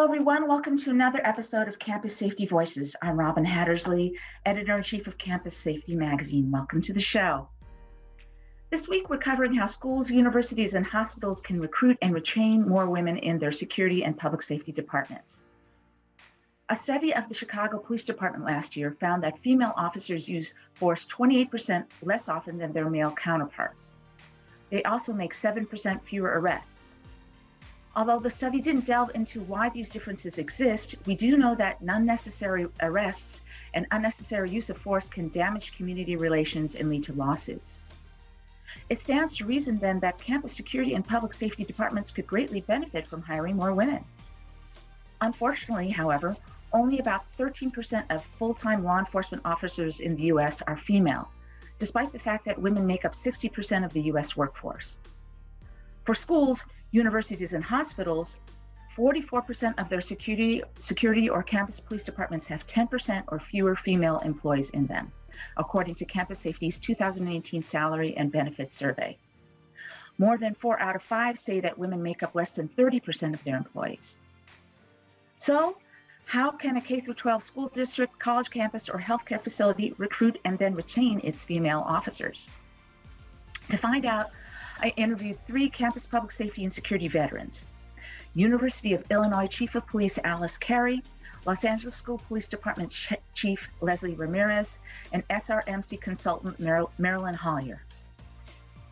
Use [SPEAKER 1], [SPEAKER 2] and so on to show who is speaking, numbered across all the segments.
[SPEAKER 1] everyone. Welcome to another episode of Campus Safety Voices. I'm Robin Hattersley, Editor-in-Chief of Campus Safety Magazine. Welcome to the show. This week, we're covering how schools, universities, and hospitals can recruit and retain more women in their security and public safety departments. A study of the Chicago Police Department last year found that female officers use force 28% less often than their male counterparts. They also make 7% fewer arrests. Although the study didn't delve into why these differences exist, we do know that unnecessary arrests and unnecessary use of force can damage community relations and lead to lawsuits. It stands to reason then that campus security and public safety departments could greatly benefit from hiring more women. Unfortunately, however, only about 13% of full-time law enforcement officers in the U.S. are female, despite the fact that women make up 60% of the U.S. workforce. For schools, universities, and hospitals, 44% of their security or campus police departments have 10% or fewer female employees in them, according to Campus Safety's 2018 Salary and Benefits Survey. More than 4 out of 5 say that women make up less than 30% of their employees. So, how can a K-12 school district, college campus, or healthcare facility recruit and then retain its female officers? To find out, I interviewed 3 campus public safety and security veterans: University of Illinois Chief of Police Alice Carey, Los Angeles School Police Department Chief Leslie Ramirez, and SRMC consultant Marilyn Hollier.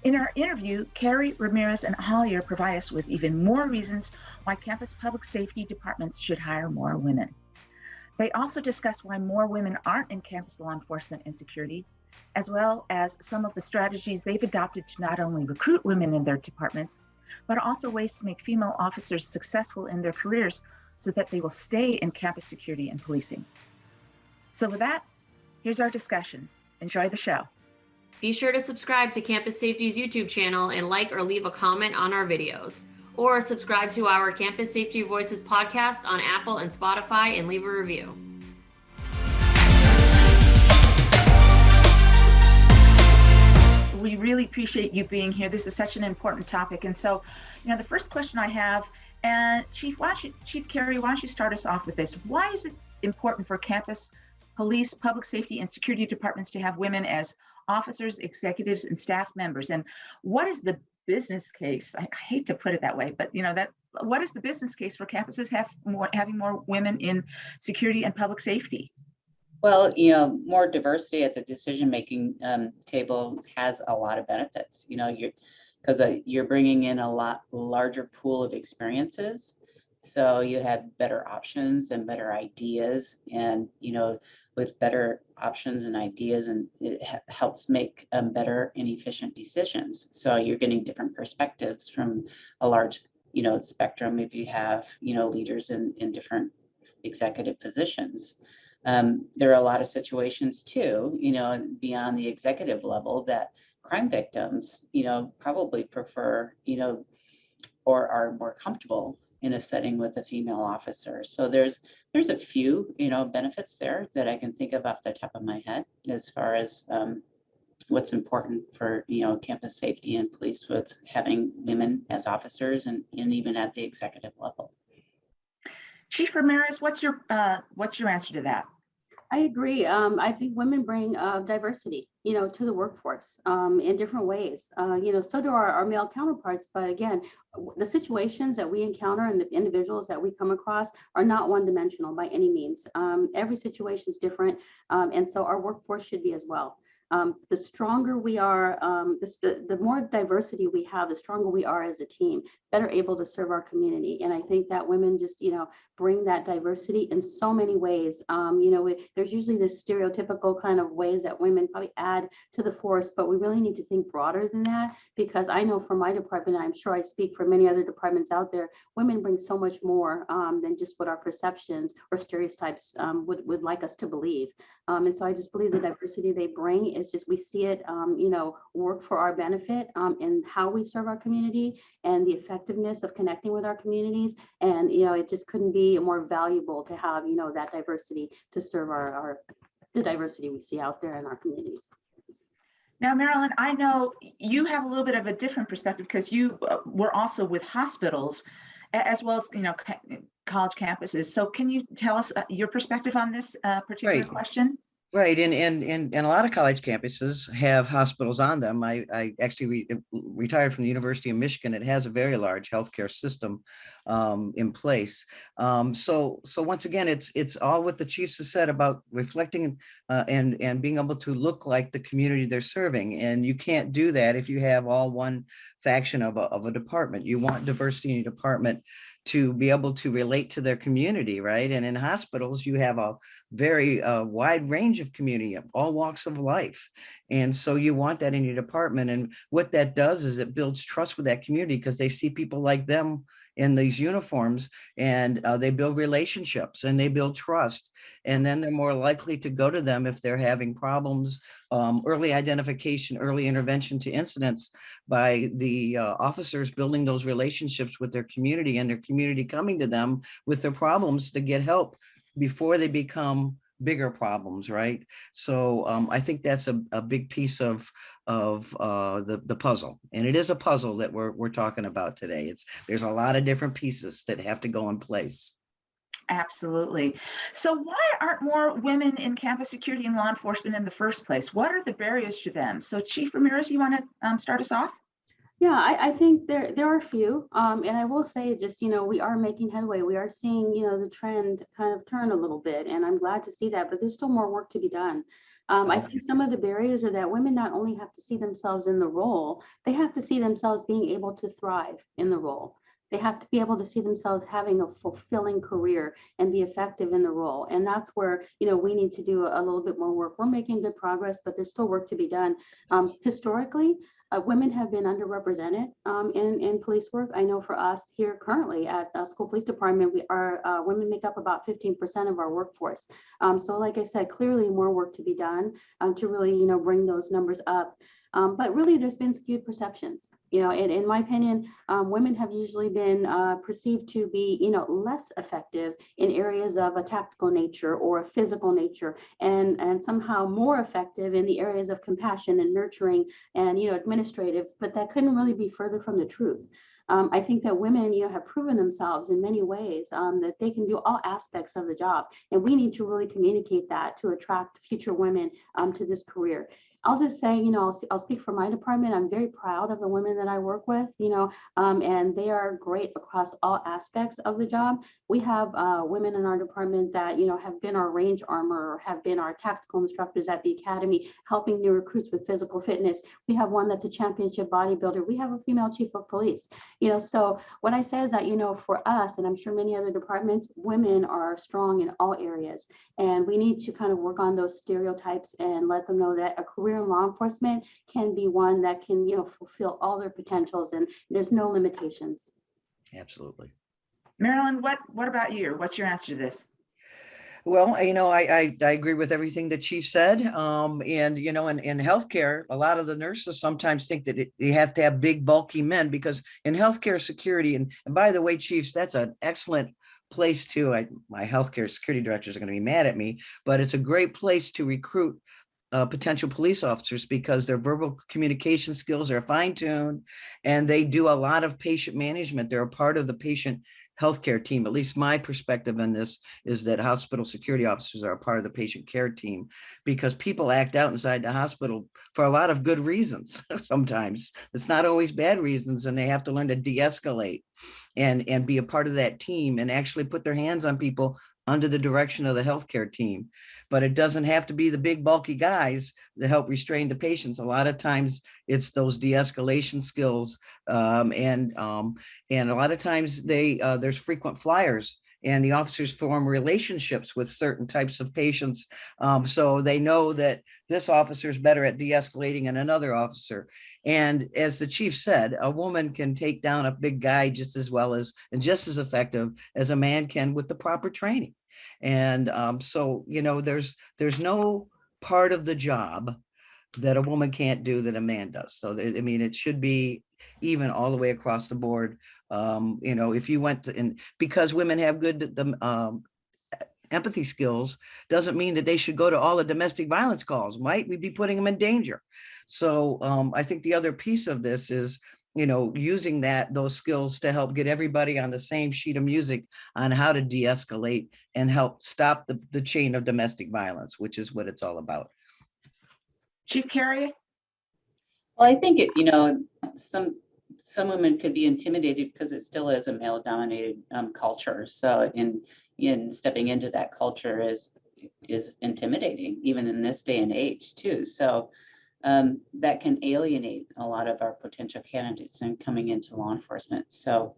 [SPEAKER 1] In our interview, Carey, Ramirez, and Hollier provide us with even more reasons why campus public safety departments should hire more women. They also discuss why more women aren't in campus law enforcement and security, as well as some of the strategies they've adopted to not only recruit women in their departments, but also ways to make female officers successful in their careers so that they will stay in campus security and policing. So with that, here's our discussion. Enjoy the show.
[SPEAKER 2] Be sure to subscribe to Campus Safety's YouTube channel and like or leave a comment on our videos. Or subscribe to our Campus Safety Voices podcast on Apple and Spotify and leave a review.
[SPEAKER 1] We really appreciate you being here. This is such an important topic. And so, the first question I have, and Chief Carey, why don't you start us off with this? Why is it important for campus police, public safety, and security departments to have women as officers, executives, and staff members? And what is the business case? I hate to put it that way, but what is the business case for campuses having more women in security and public safety?
[SPEAKER 3] Well, more diversity at the decision-making table has a lot of benefits, because you're bringing in a lot larger pool of experiences. So you have better options and better ideas, and, with better options and ideas, and it helps make better and efficient decisions. So you're getting different perspectives from a large, spectrum if you have, leaders in different executive positions. There are a lot of situations too, beyond the executive level that crime victims, probably prefer, or are more comfortable in a setting with a female officer. So there's a few, benefits there that I can think of off the top of my head as far as what's important for, campus safety and police with having women as officers and even at the executive level.
[SPEAKER 1] Chief Ramirez, what's your answer to that?
[SPEAKER 4] I agree. I think women bring diversity, to the workforce in different ways. So do our male counterparts. But again, the situations that we encounter and the individuals that we come across are not one-dimensional by any means. Every situation is different, and so our workforce should be as well. The stronger we are, the more diversity we have, the stronger we are as a team, better able to serve our community. And I think that women just, bring that diversity in so many ways. There's usually this stereotypical kind of ways that women probably add to the force, but we really need to think broader than that, because I know for my department, I'm sure I speak for many other departments out there, women bring so much more than just what our perceptions or stereotypes would like us to believe. And so I just believe the diversity they bring is just, we see it, work for our benefit in how we serve our community and the effectiveness of connecting with our communities. And, it just couldn't be more valuable to have, that diversity to serve the diversity we see out there in our communities.
[SPEAKER 1] Now, Marilyn, I know you have a little bit of a different perspective because you were also with hospitals. as well as, college campuses. So can you tell us your perspective on this particular
[SPEAKER 5] Right.
[SPEAKER 1] question?
[SPEAKER 5] Right, and a lot of college campuses have hospitals on them. I actually retired from the University of Michigan. It has a very large healthcare system in place. So once again, it's all what the chiefs have said about reflecting and being able to look like the community they're serving. And you can't do that if you have all one faction of a department. You want diversity in your department to be able to relate to their community, right? And in hospitals, you have a very wide range of community, of all walks of life. And so you want that in your department. And what that does is it builds trust with that community because they see people like them in these uniforms, and they build relationships and they build trust. And then they're more likely to go to them if they're having problems. Early identification, early intervention to incidents by the officers building those relationships with their community, and their community coming to them with their problems to get help before they become bigger problems, right? So I think that's a big piece of the puzzle, and it is a puzzle that we're talking about today. There's a lot of different pieces that have to go in place.
[SPEAKER 1] Absolutely. So why aren't more women in campus security and law enforcement in the first place? What are the barriers to them? So Chief Ramirez, you want to start us off?
[SPEAKER 4] Yeah, I think there are a few, and I will say just, we are making headway. We are seeing, the trend kind of turn a little bit, and I'm glad to see that, but there's still more work to be done. I think some of the barriers are that women not only have to see themselves in the role, they have to see themselves being able to thrive in the role. They have to be able to see themselves having a fulfilling career and be effective in the role. And that's where, we need to do a little bit more work. We're making good progress, but there's still work to be done. Historically, women have been underrepresented in police work. I know for us here currently at School Police Department, women make up about 15% of our workforce. So like I said, clearly more work to be done to really, bring those numbers up. But really, there's been skewed perceptions. In my opinion, women have usually been perceived to be, less effective in areas of a tactical nature or a physical nature, and somehow more effective in the areas of compassion and nurturing and, administrative. But that couldn't really be further from the truth. I think that women, have proven themselves in many ways that they can do all aspects of the job, and we need to really communicate that to attract future women to this career. I'll just say, I'll speak for my department. I'm very proud of the women that I work with, and they are great across all aspects of the job. We have women in our department that, have been our range armor or have been our tactical instructors at the academy, helping new recruits with physical fitness. We have one that's a championship bodybuilder. We have a female chief of police, so what I say is that, for us, and I'm sure many other departments, women are strong in all areas. And we need to kind of work on those stereotypes and let them know that a career in law enforcement can be one that can, fulfill all their potentials, and there's no limitations.
[SPEAKER 5] Absolutely.
[SPEAKER 1] Marilyn, what about you? What's your answer to this?
[SPEAKER 5] Well, I agree with everything that Chief said. And, in healthcare, a lot of the nurses sometimes think that you have to have big, bulky men, because in healthcare security, and by the way, Chiefs, that's an excellent place to, my healthcare security directors are going to be mad at me, but it's a great place to recruit potential police officers, because their verbal communication skills are fine-tuned and they do a lot of patient management. They're a part of the patient healthcare team. At least my perspective on this is that hospital security officers are a part of the patient care team, because people act out inside the hospital for a lot of good reasons. Sometimes it's not always bad reasons, and they have to learn to de-escalate and be a part of that team and actually put their hands on people under the direction of the healthcare team. But it doesn't have to be the big bulky guys to help restrain the patients. A lot of times it's those de-escalation skills, and a lot of times there's frequent flyers, and the officers form relationships with certain types of patients. So they know that this officer is better at de-escalating than another officer. And as the chief said, a woman can take down a big guy just as well as, and just as effective as a man can with the proper training. And so, there's no part of the job that a woman can't do that a man does. So, it should be even all the way across the board. If you went to, and because women have good empathy skills, doesn't mean that they should go to all the domestic violence calls. Might we be putting them in danger? So I think the other piece of this is using those skills to help get everybody on the same sheet of music on how to de-escalate and help stop the chain of domestic violence, which is what it's all about.
[SPEAKER 1] Chief Carey?
[SPEAKER 3] Well, I think some women could be intimidated because it still is a male-dominated culture. So in stepping into that culture is intimidating, even in this day and age too. So that can alienate a lot of our potential candidates in coming into law enforcement. So,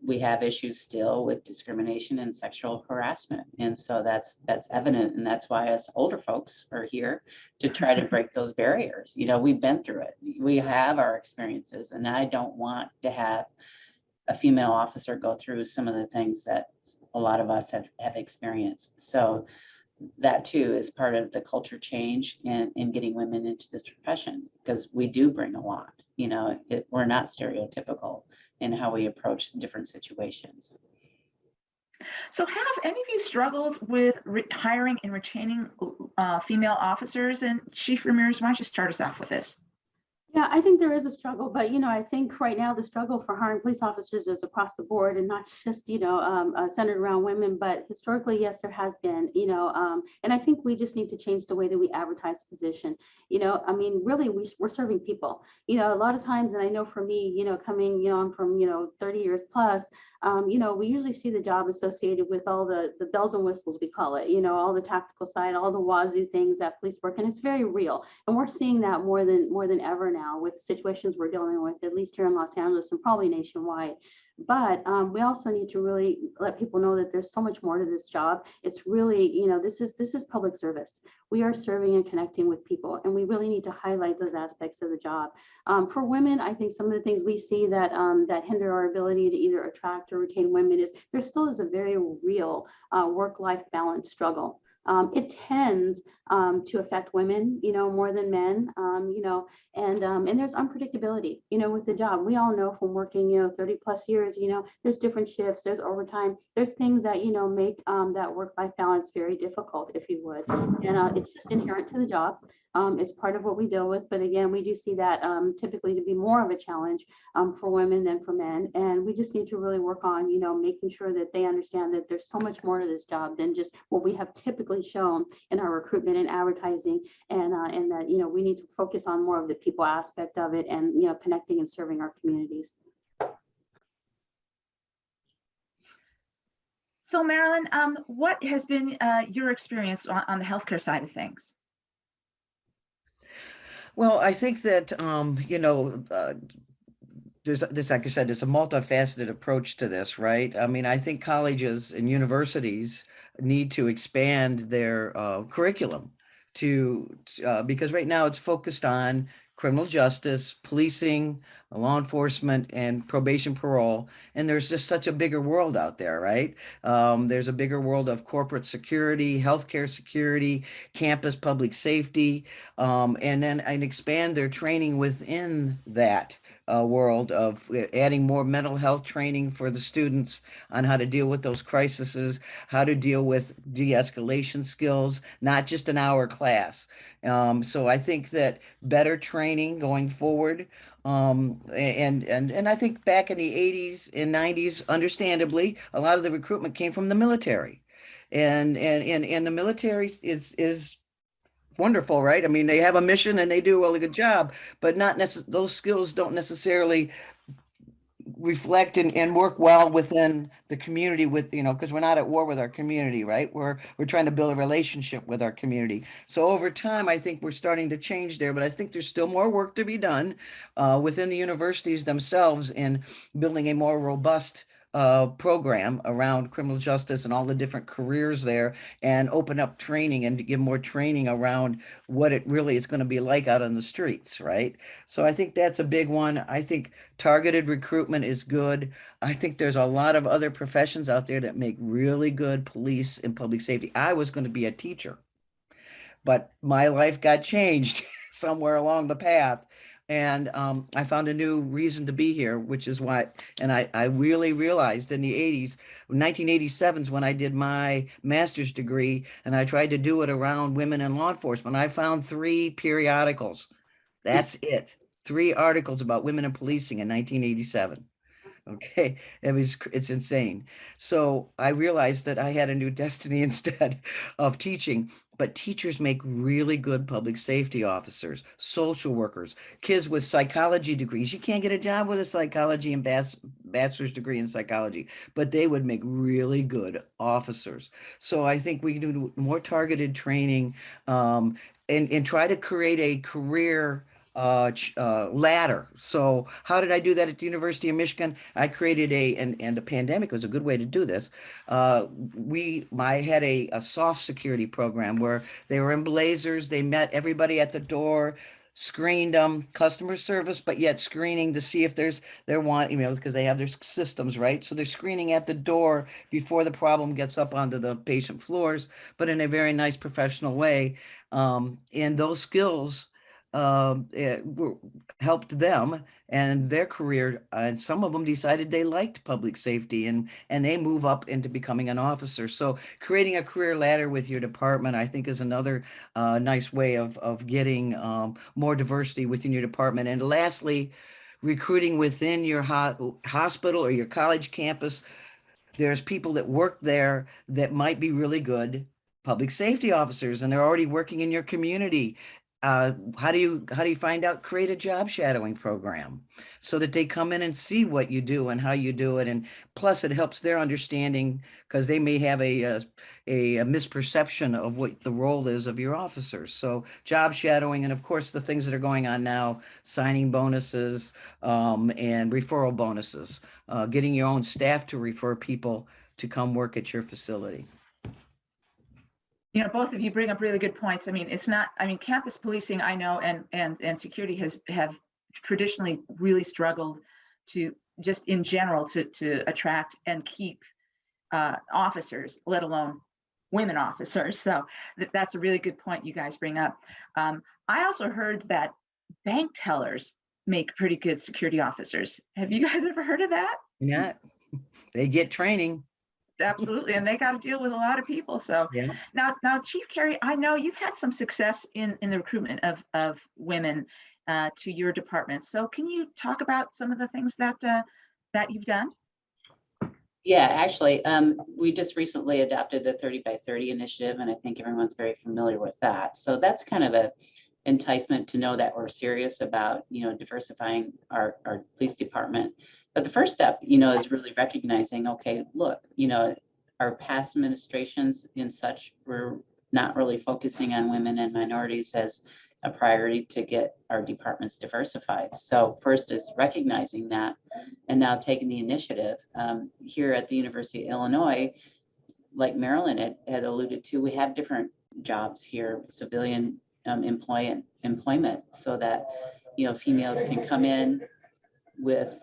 [SPEAKER 3] we have issues still with discrimination and sexual harassment. And so that's evident. And that's why us older folks are here to try to break those barriers. We've been through it. We have our experiences, and I don't want to have a female officer go through some of the things that a lot of us have experienced. So that too is part of the culture change in getting women into this profession, because we do bring a lot. We're not stereotypical in how we approach different situations.
[SPEAKER 1] So have any of you struggled with hiring and retaining female officers? And Chief Ramirez, why don't you start us off with this?
[SPEAKER 4] Yeah, I think there is a struggle, but I think right now the struggle for hiring police officers is across the board and not just centered around women. But historically, yes, there has been, and I think we just need to change the way that we advertise position. Really, we're serving people. A lot of times, and I know for me, coming, I'm from 30 years plus. We usually see the job associated with all the bells and whistles, we call it, all the tactical side, all the wazoo things that police work, and it's very real. And we're seeing that more than ever now with situations we're dealing with, at least here in Los Angeles and probably nationwide. But we also need to really let people know that there's so much more to this job. It's really, this is public service. We are serving and connecting with people, and we really need to highlight those aspects of the job. For women, I think some of the things we see that hinder our ability to either attract or retain women is there still is a very real work-life balance struggle. It tends to affect women, more than men, and there's unpredictability, with the job. We all know from working, 30 plus years, there's different shifts, there's overtime, there's things that, make that work-life balance very difficult, if you would. And it's just inherent to the job. It's part of what we deal with. But again, we do see that typically to be more of a challenge for women than for men. And we just need to really work on, making sure that they understand that there's so much more to this job than just what we have typically shown in our recruitment and advertising, and that, we need to focus on more of the people aspect of it and, connecting and serving our communities.
[SPEAKER 1] So Marilyn, what has been your experience on the healthcare side of things?
[SPEAKER 5] Well, I think that, there's, like I said, there's a multifaceted approach to this, right? I mean, I think colleges and universities need to expand their curriculum because right now it's focused on criminal justice, policing, law enforcement, and probation parole. And there's just such a bigger world out there, right? There's a bigger world of corporate security, healthcare security, campus public safety, and expand their training within that world of adding more mental health training for the students on how to deal with those crises, how to deal with de-escalation skills, not just an hour class. So I think that better training going forward. And I think back in the 80s and 90s, understandably, a lot of the recruitment came from the military. And the military is wonderful, right? I mean, they have a mission and they do a really good job, but those skills don't necessarily reflect and work well within the community because we're not at war with our community, right? We're trying to build a relationship with our community. So over time, I think we're starting to change there, but I think there's still more work to be done within the universities themselves in building a more robust program around criminal justice and all the different careers there, and open up training and to give more training around what it really is going to be like out on the streets, right? So I think that's a big one. I think targeted recruitment is good. I think there's a lot of other professions out there that make really good police and public safety. I was going to be a teacher, but my life got changed somewhere along the path. And I found a new reason to be here, which is why, and I really realized in the 80s, 1987 is when I did my master's degree, and I tried to do it around women in law enforcement. I found 3 periodicals. That's it. 3 articles about women in policing in 1987. Okay, it's insane. So I realized that I had a new destiny instead of teaching, but teachers make really good public safety officers, social workers, kids with psychology degrees. You can't get a job with a psychology and bachelor's degree in psychology, but they would make really good officers. So I think we can do more targeted training, and try to create a career ladder. So how did I do that at the University of Michigan? I created and the pandemic was a good way to do this. I had a soft security program where they were in blazers. They met everybody at the door, screened them, customer service, but yet screening to see if they're want emails because they have their systems, right? So they're screening at the door before the problem gets up onto the patient floors, but in a very nice professional way. And those skills helped them and their career. And some of them decided they liked public safety, and they move up into becoming an officer. So creating a career ladder with your department, I think, is another nice way of getting more diversity within your department. And lastly, recruiting within your hospital or your college campus. There's people that work there that might be really good public safety officers, and they're already working in your community. How do you find out? Create a job shadowing program so that they come in and see what you do and how you do it. And plus, it helps their understanding because they may have a misperception of what the role is of your officers. So job shadowing, and of course, the things that are going on now, signing bonuses, and referral bonuses, getting your own staff to refer people to come work at your facility.
[SPEAKER 1] Both of you bring up really good points. Campus policing, I know, and security have traditionally really struggled to, just in general, to attract and keep officers, let alone women officers. So that's a really good point you guys bring up. I also heard that bank tellers make pretty good security officers. Have you guys ever heard of that?
[SPEAKER 5] Yeah, they get training.
[SPEAKER 1] Absolutely, and they got to deal with a lot of people. So
[SPEAKER 5] Yeah.
[SPEAKER 1] Now, Chief Carey, I know you've had some success in the recruitment of women to your department. So can you talk about some of the things that you've done?
[SPEAKER 3] Yeah, actually, we just recently adopted the 30 by 30 initiative, and I think everyone's very familiar with that. So that's kind of a enticement to know that we're serious about, diversifying our police department. But the first step, is really recognizing, okay, look, our past administrations and such were not really focusing on women and minorities as a priority to get our departments diversified. So first is recognizing that, and now taking the initiative. Here at the University of Illinois, like Marilyn had alluded to, we have different jobs here, civilian employment, so that females can come in with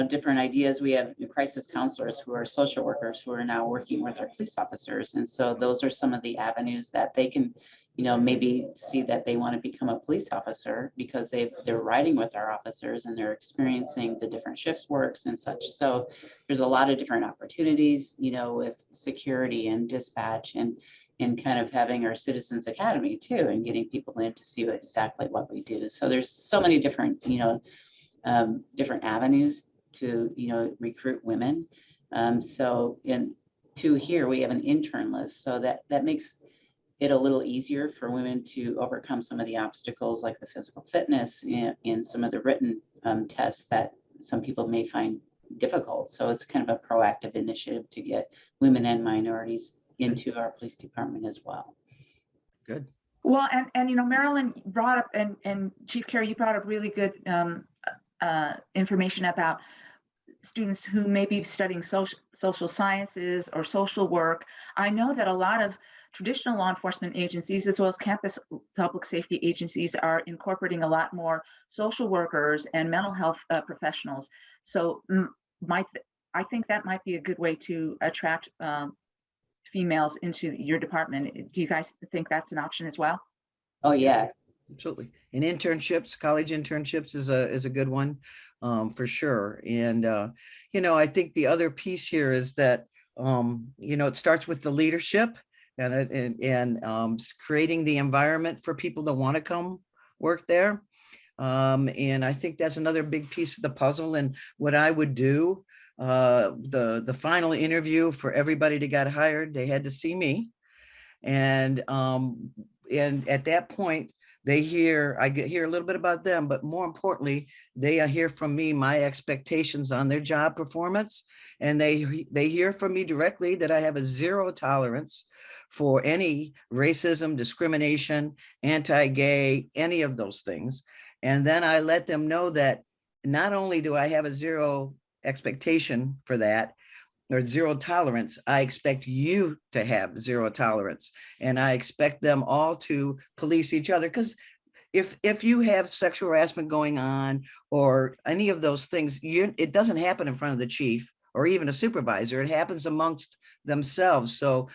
[SPEAKER 3] different ideas. We have crisis counselors who are social workers who are now working with our police officers, and so those are some of the avenues that they can maybe see that they want to become a police officer because they're riding with our officers and they're experiencing the different shifts works and such. So there's a lot of different opportunities with security and dispatch and kind of having our Citizens Academy too, and getting people in to see exactly what we do. So there's so many different, different avenues to, recruit women. So here we have an intern list, so that makes it a little easier for women to overcome some of the obstacles like the physical fitness and some of the written tests that some people may find difficult. So it's kind of a proactive initiative to get women and minorities into our police department as well.
[SPEAKER 5] Good.
[SPEAKER 1] Well, and Marilyn brought up, and Chief Carey, you brought up really good information about students who may be studying social sciences or social work. I know that a lot of traditional law enforcement agencies, as well as campus public safety agencies, are incorporating a lot more social workers and mental health professionals. So I think that might be a good way to attract females into your department. Do you guys think that's an option as well?
[SPEAKER 3] Oh yeah,
[SPEAKER 5] absolutely. And internships, college internships is a good one, for sure. And I think the other piece here is that it starts with the leadership and creating the environment for people to want to come work there. And I think that's another big piece of the puzzle. And what I would do, the final interview for everybody that got hired, they had to see me. And at that point, I hear a little bit about them, but more importantly, they hear from me my expectations on their job performance. And they hear from me directly that I have a zero tolerance for any racism, discrimination, anti-gay, any of those things. And then I let them know that not only do I have a zero expectation for that, or zero tolerance, I expect you to have zero tolerance. And I expect them all to police each other. Because if you have sexual harassment going on or any of those things, it doesn't happen in front of the chief or even a supervisor. It happens amongst themselves. So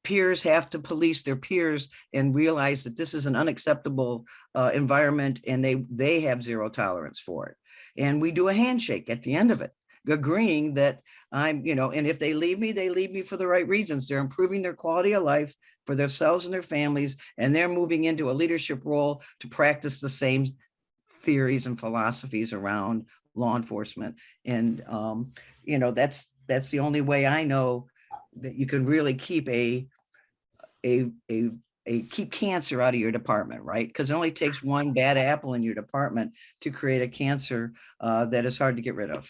[SPEAKER 5] peers have to police their peers and realize that this is an unacceptable environment, and they have zero tolerance for it. And we do a handshake at the end of it, agreeing that and if they leave me for the right reasons. They're improving their quality of life for themselves and their families, and they're moving into a leadership role to practice the same theories and philosophies around law enforcement. And that's the only way I know that you can really keep keep cancer out of your department, right? Because it only takes one bad apple in your department to create a cancer that is hard to get rid of.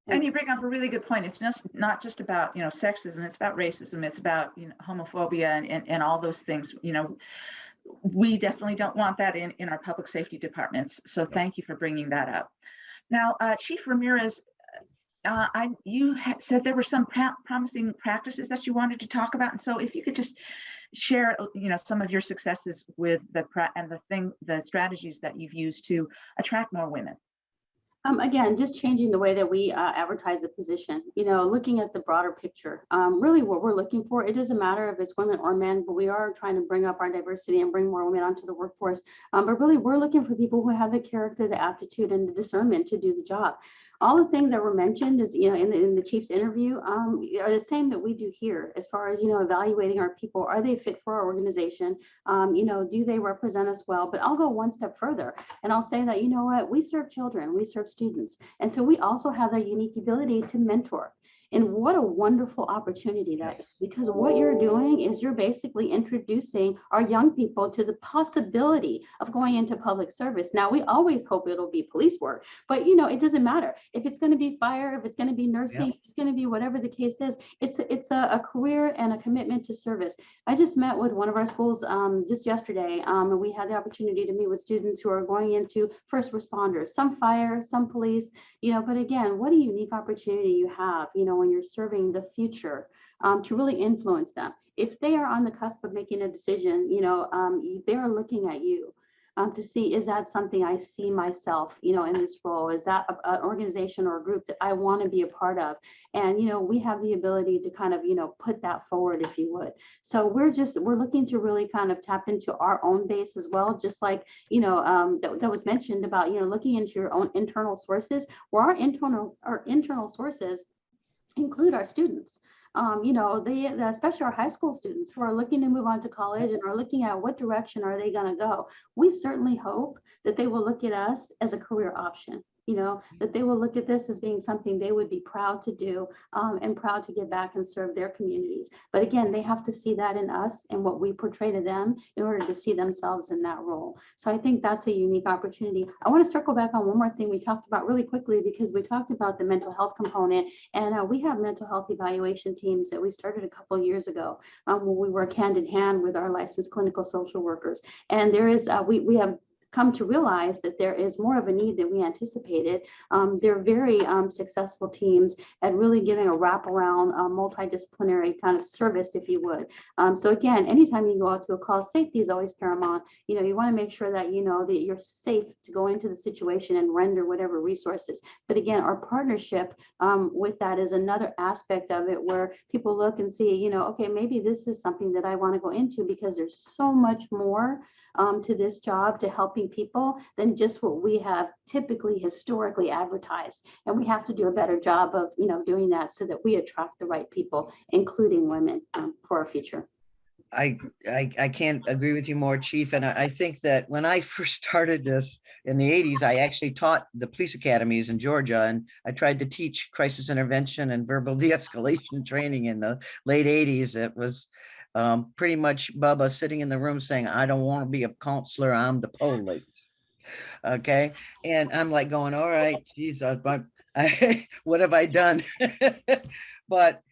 [SPEAKER 1] And you bring up a really good point. It's not just about, sexism, it's about racism, it's about, homophobia and all those things. We definitely don't want that in our public safety departments. So thank you for bringing that up. Now, Chief Ramirez, you said there were some promising practices that you wanted to talk about. And so if you could just share, some of your successes with the strategies that you've used to attract more women.
[SPEAKER 4] Again, just changing the way that we advertise a position, looking at the broader picture. Really what we're looking for, it doesn't matter if it's women or men, but we are trying to bring up our diversity and bring more women onto the workforce. But really, we're looking for people who have the character, the aptitude, and the discernment to do the job. All the things that were mentioned is, in the chief's interview are the same that we do here as far as, evaluating our people. Are they fit for our organization? Do they represent us well? But I'll go one step further and I'll say that, we serve children, we serve students. And so we also have that unique ability to mentor. And what a wonderful opportunity that is, because what you're doing is you're basically introducing our young people to the possibility of going into public service. Now, we always hope it'll be police work, but it doesn't matter. If it's going to be fire, if it's going to be nursing, if it's going to be whatever the case is, it's a career and a commitment to service. I just met with one of our schools just yesterday, and we had the opportunity to meet with students who are going into first responders, some fire, some police, but again, what a unique opportunity you have, when you're serving the future, to really influence them. If they are on the cusp of making a decision, they are looking at you to see, is that something I see myself, in this role? Is that an organization or a group that I want to be a part of? And, we have the ability to kind of, put that forward, if you would. So we're looking to really kind of tap into our own base as well, just like, that was mentioned about, looking into your own internal sources, where our internal sources include our students. Especially our high school students who are looking to move on to college and are looking at what direction are they going to go. We certainly hope that they will look at us as a career option, that they will look at this as being something they would be proud to do, and proud to give back and serve their communities. But again, they have to see that in us and what we portray to them in order to see themselves in that role. So I think that's a unique opportunity. I want to circle back on one more thing we talked about really quickly, because we talked about the mental health component, and we have mental health evaluation teams that we started a couple of years ago, when we work hand in hand with our licensed clinical social workers. And there is, we have come to realize that there is more of a need than we anticipated. They're very successful teams at really giving a wraparound, multidisciplinary kind of service, if you would. So again, anytime you go out to a call, safety is always paramount. You want to make sure that that you're safe to go into the situation and render whatever resources. But again, our partnership with that is another aspect of it, where people look and see, okay, maybe this is something that I want to go into, because there's so much more to this job, to helping people, than just what we have typically historically advertised. And we have to do a better job of doing that, so that we attract the right people, including women, for our future.
[SPEAKER 5] I can't agree with you more, Chief. And I think that when I first started this in the 80s, I actually taught the police academies in Georgia, and I tried to teach crisis intervention and verbal de-escalation training in the late 80s. It was pretty much Bubba sitting in the room saying, I don't want to be a counselor, I'm the police. Okay. And I'm like going, all right, geez, what have I done? But,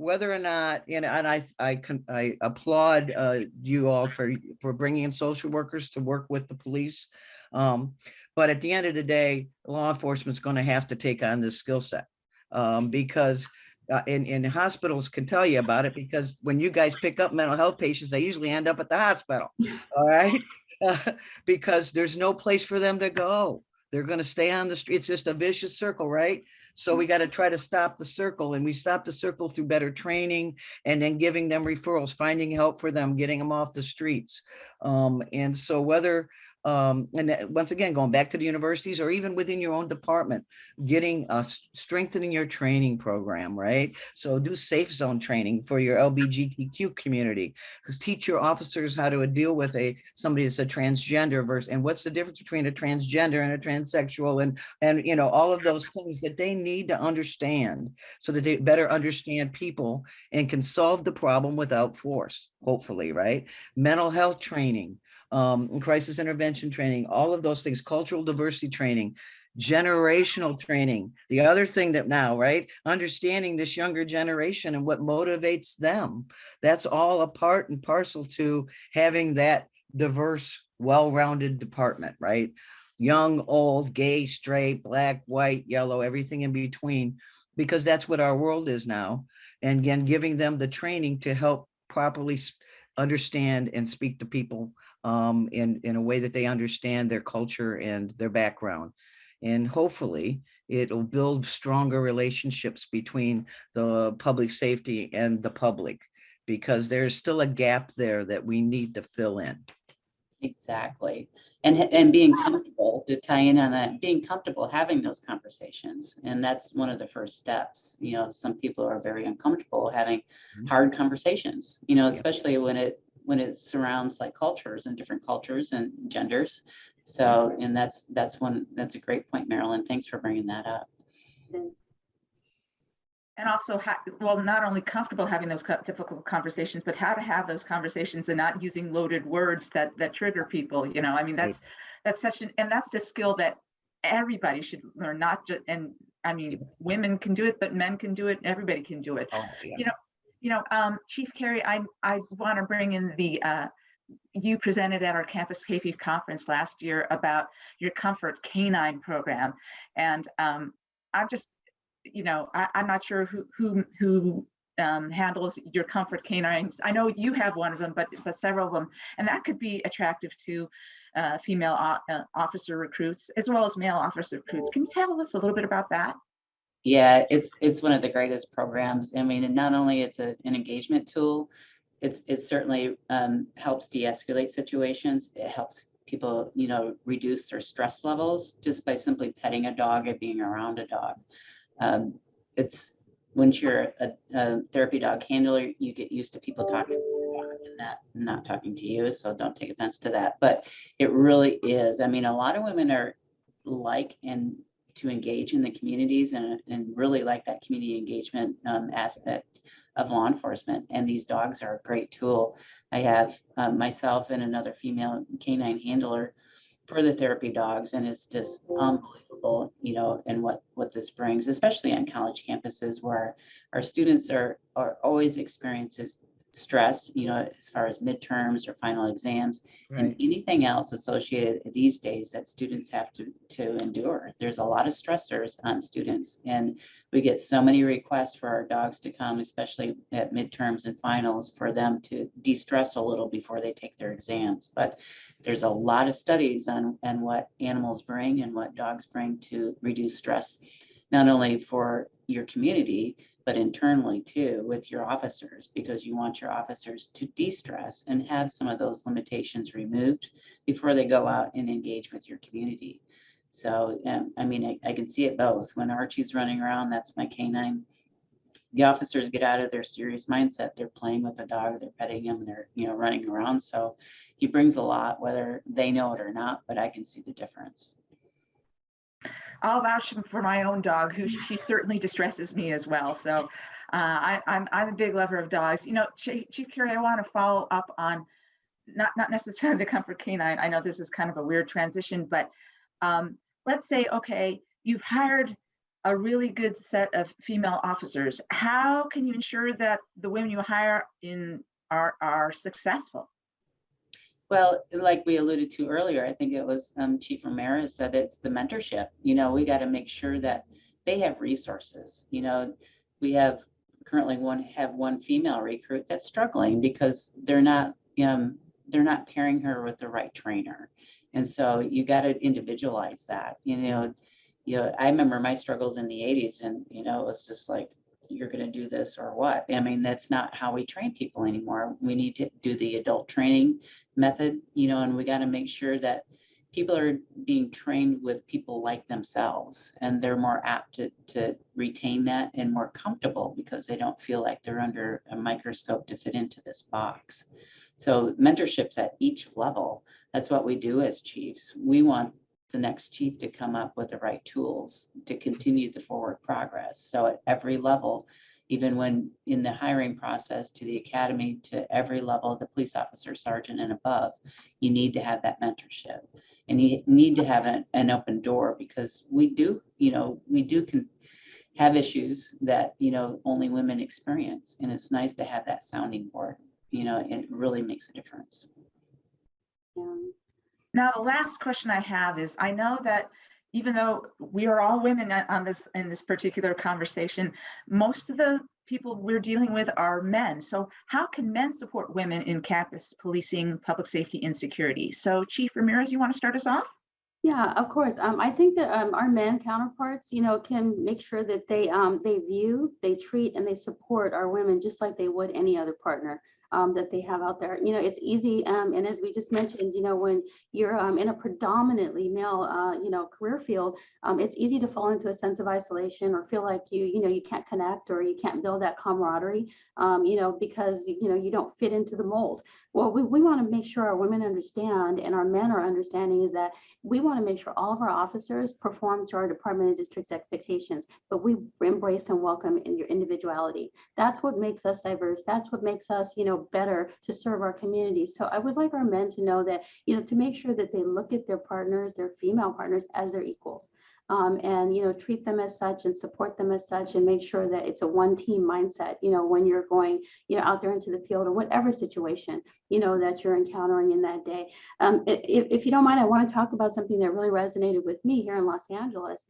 [SPEAKER 5] whether or not, and I applaud you all for bringing in social workers to work with the police. But at the end of the day, law enforcement is going to have to take on this skill set, because in hospitals can tell you about it, because when you guys pick up mental health patients, they usually end up at the hospital. All right. Because there's no place for them to go. They're going to stay on the street. It's just a vicious circle, right? So we got to try to stop the circle, and we stop the circle through better training, and then giving them referrals, finding help for them, getting them off the streets. And so once again, going back to the universities or even within your own department, strengthening your training program, right? So do safe zone training for your LGBTQ community, because teach your officers how to deal with somebody that's a transgender versus, and what's the difference between a transgender and a transsexual, and all of those things that they need to understand, so that they better understand people and can solve the problem without force, hopefully, right? Mental health training, crisis intervention training, all of those things, cultural diversity training, generational training. The other thing that now, right, understanding this younger generation and what motivates them, that's all a part and parcel to having that diverse, well-rounded department, right? Young, old, gay, straight, black, white, yellow, everything in between, because that's what our world is now. And again, giving them the training to help properly understand and speak to people in a way that they understand their culture and their background. And hopefully it'll build stronger relationships between the public safety and the public, because there's still a gap there that we need to fill in.
[SPEAKER 3] Exactly. And being comfortable, to tie in on that, being comfortable having those conversations. And that's one of the first steps. Some people are very uncomfortable having hard conversations, especially when it surrounds like cultures and different cultures and genders. So, and that's a great point, Marilyn. Thanks for bringing that up.
[SPEAKER 1] And also, not only comfortable having those difficult conversations, but how to have those conversations and not using loaded words that trigger people. I mean, that's that's a skill that everybody should learn. Not just, and I mean, women can do it, but men can do it. Everybody can do it. Oh, yeah. Chief Carey, I want to bring in you presented at our Campus Safety conference last year about your Comfort Canine program, and I'm just, I'm not sure who handles your Comfort Canines. I know you have one of them, but several of them, and that could be attractive to female officer recruits as well as male officer recruits. Can you tell us a little bit about that?
[SPEAKER 3] Yeah, it's one of the greatest programs. I mean, and not only it's an engagement tool, it certainly helps de-escalate situations. It helps people, reduce their stress levels just by simply petting a dog and being around a dog. It's once you're a therapy dog handler, you get used to people talking to your dog and not talking to you. So don't take offense to that. But it really is. I mean, a lot of women are to engage in the communities and really like that community engagement aspect of law enforcement. And these dogs are a great tool. I have myself and another female canine handler for the therapy dogs, and it's just unbelievable, and what this brings, especially on college campuses where our students are always experiences stress, as far as midterms or final exams, right, and anything else associated these days that students have to endure. There's a lot of stressors on students, and we get so many requests for our dogs to come, especially at midterms and finals, for them to de-stress a little before they take their exams. But there's a lot of studies on what animals bring and what dogs bring to reduce stress, not only for your community, but internally too with your officers, because you want your officers to de-stress and have some of those limitations removed before they go out and engage with your community. So, I mean, I can see it both. When Archie's running around, that's my canine. the officers get out of their serious mindset. They're playing with the dog, they're petting him, they're, running around. So he brings a lot, whether they know it or not, but I can see the difference.
[SPEAKER 1] I'll vouch for my own dog, who she certainly distresses me as well. So I'm a big lover of dogs. Chief Carey, I want to follow up on not necessarily the Comfort Canine. I know this is kind of a weird transition, but let's say, okay, you've hired a really good set of female officers. How can you ensure that the women you hire are successful?
[SPEAKER 3] Well, like we alluded to earlier, I think it was Chief Ramirez said it's the mentorship. We got to make sure that they have resources. We have currently one female recruit that's struggling because they're not pairing her with the right trainer. And so you got to individualize that. I remember my struggles in the 80s, and it was just like, you're going to do this or what? I mean, that's not how we train people anymore. We need to do the adult training method, and we got to make sure that people are being trained with people like themselves, and they're more apt to retain that and more comfortable because they don't feel like they're under a microscope to fit into this box. So mentorships at each level, that's what we do as chiefs. We want the next chief to come up with the right tools to continue the forward progress. So at every level, even when in the hiring process to the academy, to every level, the police officer, sergeant and above, you need to have that mentorship, and you need to have an open door, because we do have issues that, only women experience. And it's nice to have that sounding board. It really makes a difference.
[SPEAKER 4] Yeah.
[SPEAKER 1] Now, the last question I have is, I know that even though we are all women in this particular conversation, most of the people we're dealing with are men. So how can men support women in campus policing, public safety, and security? So Chief Ramirez, you want to start us off?
[SPEAKER 4] Yeah, of course. I think that our men counterparts, can make sure that they view, they treat, and they support our women just like they would any other partner that they have out there. It's easy, and as we just mentioned, when you're in a predominantly male, career field, it's easy to fall into a sense of isolation or feel like you can't connect or you can't build that camaraderie, because you don't fit into the mold. Well, we want to make sure our women understand and our men are understanding is that we want to make sure all of our officers perform to our department and district's expectations, but we embrace and welcome in your individuality. That's what makes us diverse. That's what makes us, better to serve our communities. So I would like our men to know that, to make sure that they look at their partners, their female partners, as their equals. And treat them as such and support them as such, and make sure that it's a one team mindset, when you're going, out there into the field or whatever situation, that you're encountering in that day. If you don't mind, I want to talk about something that really resonated with me here in Los Angeles.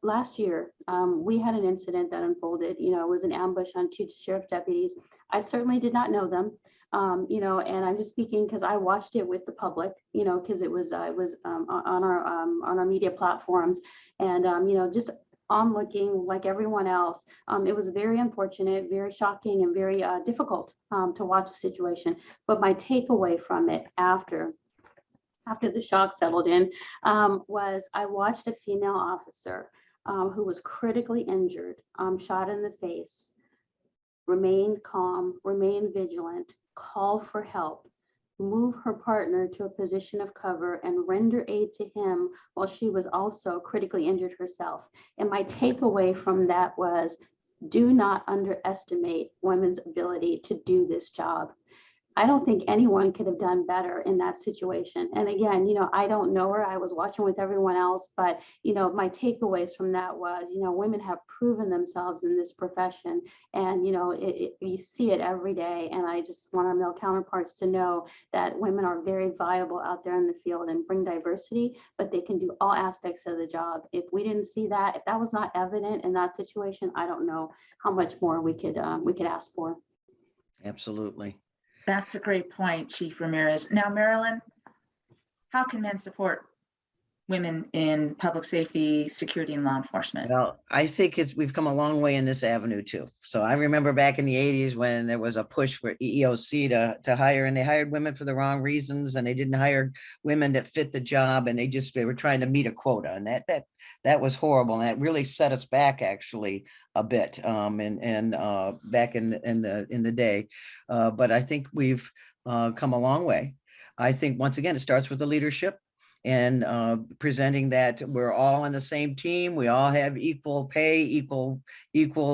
[SPEAKER 4] Last year, we had an incident that unfolded. It was an ambush on 2 sheriff deputies. I certainly did not know them. And I'm just speaking because I watched it with the public, because it was on our media platforms, and just onlooking like everyone else. It was very unfortunate, very shocking, and very difficult to watch the situation. But my takeaway from it after the shock settled in was I watched a female officer who was critically injured, shot in the face, remain calm, remain vigilant, call for help, move her partner to a position of cover, and render aid to him while she was also critically injured herself. And my takeaway from that was, do not underestimate women's ability to do this job. I don't think anyone could have done better in that situation. And again, I don't know her. I was watching with everyone else, but, my takeaways from that was, women have proven themselves in this profession, and, you see it every day. And I just want our male counterparts to know that women are very viable out there in the field and bring diversity, but they can do all aspects of the job. If we didn't see that, if that was not evident in that situation, I don't know how much more we could ask for.
[SPEAKER 5] Absolutely.
[SPEAKER 1] That's a great point, Chief Ramirez. Now, Marilyn, how can men support women in public safety, security, and law enforcement?
[SPEAKER 5] Well, I think we've come a long way in this avenue too. So I remember back in the 80s when there was a push for EEOC to hire, and they hired women for the wrong reasons, and they didn't hire women that fit the job, and they were trying to meet a quota, and that was horrible, and that really set us back actually a bit. And back in the day, but I think we've come a long way. I think once again it starts with the leadership, and presenting that we're all on the same team, we all have equal pay, equal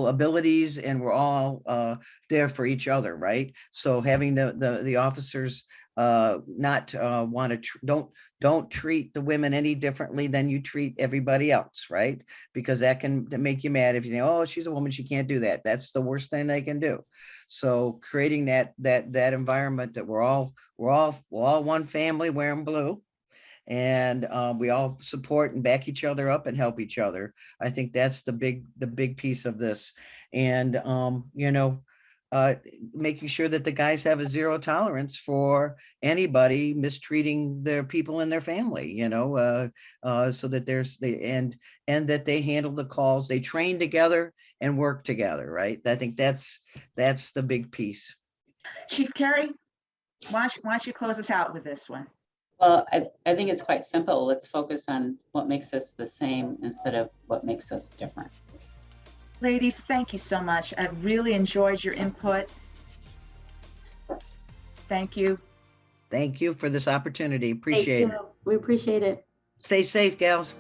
[SPEAKER 5] abilities, and we're all there for each other, right? So having the officers not want to don't treat the women any differently than you treat everybody else, right? Because that can make you mad if you know, oh, she's a woman, she can't do that. That's the worst thing they can do. So creating that environment that we're all one family wearing blue, and we all support and back each other up and help each other. I think that's the big piece of this. And making sure that the guys have a zero tolerance for anybody mistreating their people in their family, so that and that they handle the calls, they train together and work together, right? I think that's the big piece.
[SPEAKER 1] Chief Carey, why don't you close us out with this one?
[SPEAKER 3] Well, I think it's quite simple. Let's focus on what makes us the same instead of what makes us different.
[SPEAKER 1] Ladies, thank you so much. I really enjoyed your input. Thank you.
[SPEAKER 5] Thank you for this opportunity. Appreciate it.
[SPEAKER 4] We appreciate it.
[SPEAKER 5] Stay safe, gals.